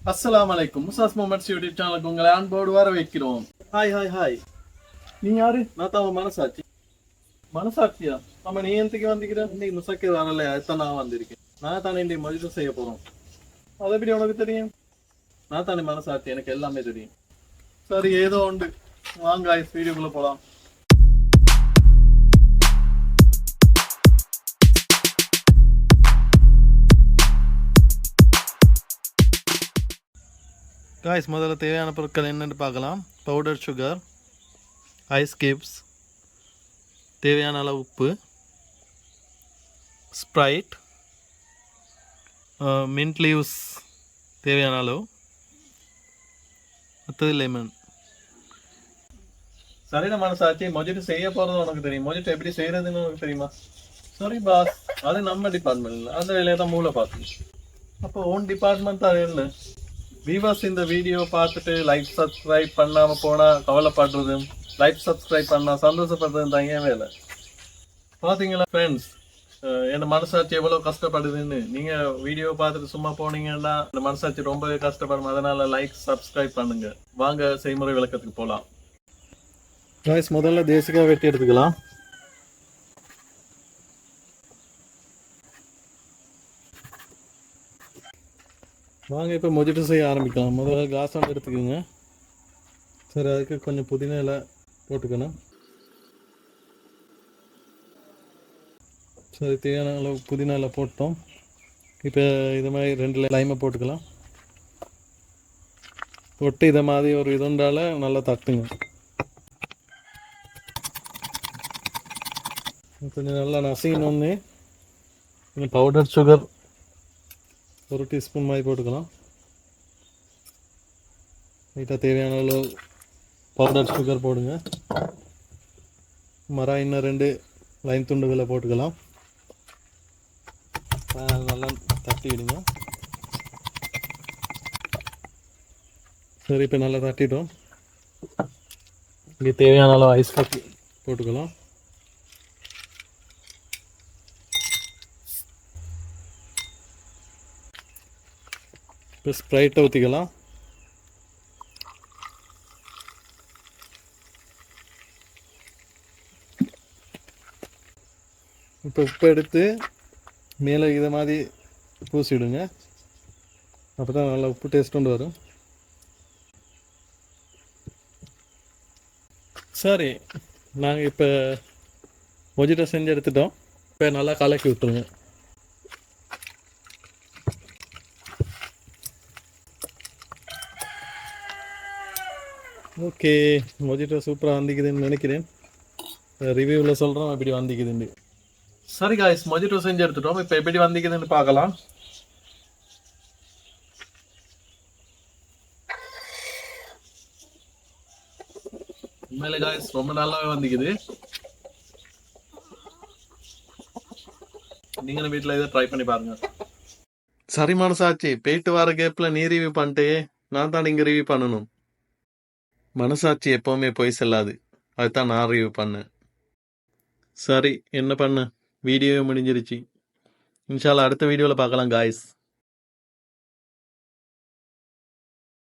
அஸ்ஸலாமு அலைக்கும். முசாஸ் moments YouTube சேனலுக்கு உங்களை அன்போடு வர வைக்கிறோம். ஹாய். நீ யாரு? நான் தான் மனசாட்சி. மனசாட்சியா? நம்ம நீ எந்தக்கு வந்திருக்கிற? இன்னைக்கு முசாக்கே வரல, அதுதான் நான் வந்திருக்கேன். நான் தானே இன்னைக்கு மொஜிட்டோ செய்ய போறோம். அதை எப்படி உனக்கு தெரியும்? நான் தானே மனசாட்சி, எனக்கு எல்லாமே தெரியும். சரி, ஏதோ உண்டு. வாங்க ஐஸ் வீடியோக்குள்ள போலாம். காய்ஸ், முதல்ல தேவையான பொருட்கள் என்னென்னு பார்க்கலாம். பவுடர் சுகர், ஐஸ் கியூப்ஸ், தேவையான அளவு உப்பு, ஸ்ப்ரைட், மின்ட் லீவ்ஸ் தேவையான அளவு, அடுத்தது லெமன். சரியான மனசாட்சி, மொஜிட்டோ செய்ய போகிறது உனக்கு தெரியும். மொஜிட்டோ எப்படி செய்கிறதுன்னு உனக்கு தெரியுமா? சரி பாஸ், அது நம்ம டிபார்ட்மெண்ட் இல்லை, அந்த வேலையை தான் மூளை பார்த்து. அப்போ ஓன் டிபார்ட்மெண்ட் தான் இல்லை. வீவர்ஸ் இந்த வீடியோ பார்த்துட்டு லைக் சப்ஸ்கிரைப் பண்ணாமல் போனால் கவலைப்படுறதும், லைக் சப்ஸ்கிரைப் பண்ணால் சந்தோஷப்படுறதும் தான் ஏன் வேலை. பார்த்தீங்களா ஃப்ரெண்ட்ஸ், என் மனசாட்சி எவ்வளோ கஷ்டப்படுதுன்னு. நீங்கள் வீடியோ பார்த்துட்டு சும்மா போனீங்கன்னா இந்த மனசாட்சி ரொம்பவே கஷ்டப்படும். அதனால் லைக் சப்ஸ்கிரைப் பண்ணுங்கள். வாங்க செய்முறை விளக்கத்துக்கு போகலாம். காய்ஸ், முதல்ல தேசிக்காய் வெட்டி எடுத்துக்கலாம். வாங்க இப்போ மொஜிட்டோ செய்ய ஆரம்பிக்கலாம். முதல்ல கிளாஸ் ஆண்டு எடுத்துக்கோங்க. சரி, அதுக்கு கொஞ்சம் புதினா இலை போட்டுக்கணும். சரி, தேவையான அளவு புதினா இலை போட்டோம். இப்போ இது மாதிரி 2 லைமை போட்டுக்கலாம். போட்டு இதை மாதிரி ஒரு இதுண்டால நல்லா தட்டுங்க. கொஞ்சம் நல்லா நசிக்கணும்னு கொஞ்சம் பவுடர் சுகர் 1 டீஸ்பூன் மாதிரி போட்டுக்கலாம். லைட்டாக தேவையான அளவு பவுடர் சுகர் போடுங்க. இன்னும் 2 லைன் துண்டுகளை போட்டுக்கலாம். நல்லா தட்டிவிடுங்க. சரி, இப்போ நல்லா தட்டிட்டோம். இங்கே தேவையான அளவு ஐஸ் கட்டி போட்டுக்கலாம். இப்போ ஸ்ப்ரைட்டை ஊற்றிக்கலாம். இப்போ உப்பு எடுத்து மேலே இதை மாதிரி பூசிவிடுங்க. அப்போ தான் நல்லா உப்பு டேஸ்ட் கொண்டு வரும். சரி, நாங்கள் இப்போ மொஜிட்டோ செஞ்சு எடுத்துட்டோம். இப்போ நல்லா கலக்கி விட்டுருங்க. ஓகே, மொஜிட்டோ சூப்பராக வந்திக்குதுன்னு நினைக்கிறேன். ரிவ்யூவில் சொல்கிறோம் எப்படி வந்திக்குதுன்னு. சரி காய்ஸ், மொஜிட்டோ செஞ்சு எடுத்துட்டோம். இப்போ எப்படி வந்திக்குதுன்னு பார்க்கலாம். உண்மையிலே காய்ஸ் ரொம்ப நல்லாவே வந்திக்குது. நீங்களும் வீட்டில் இதை ட்ரை பண்ணி பாருங்க. சரி மனசாட்சி, போயிட்டு வர கேப்பில் நீ ரிவ்யூ பண்ணிட்டே, நான் தான் இங்கே ரிவ்யூ பண்ணணும். மனசாட்சி எப்போவுமே போய் செல்லாது, அதுதான் நான் ரிவ்யூ பண்ணேன். சரி, என்ன பண்ண, வீடியோ முடிஞ்சிருச்சு. இன்ஷால்லா அடுத்த வீடியோவில் பார்க்கலாம் காய்ஸ்.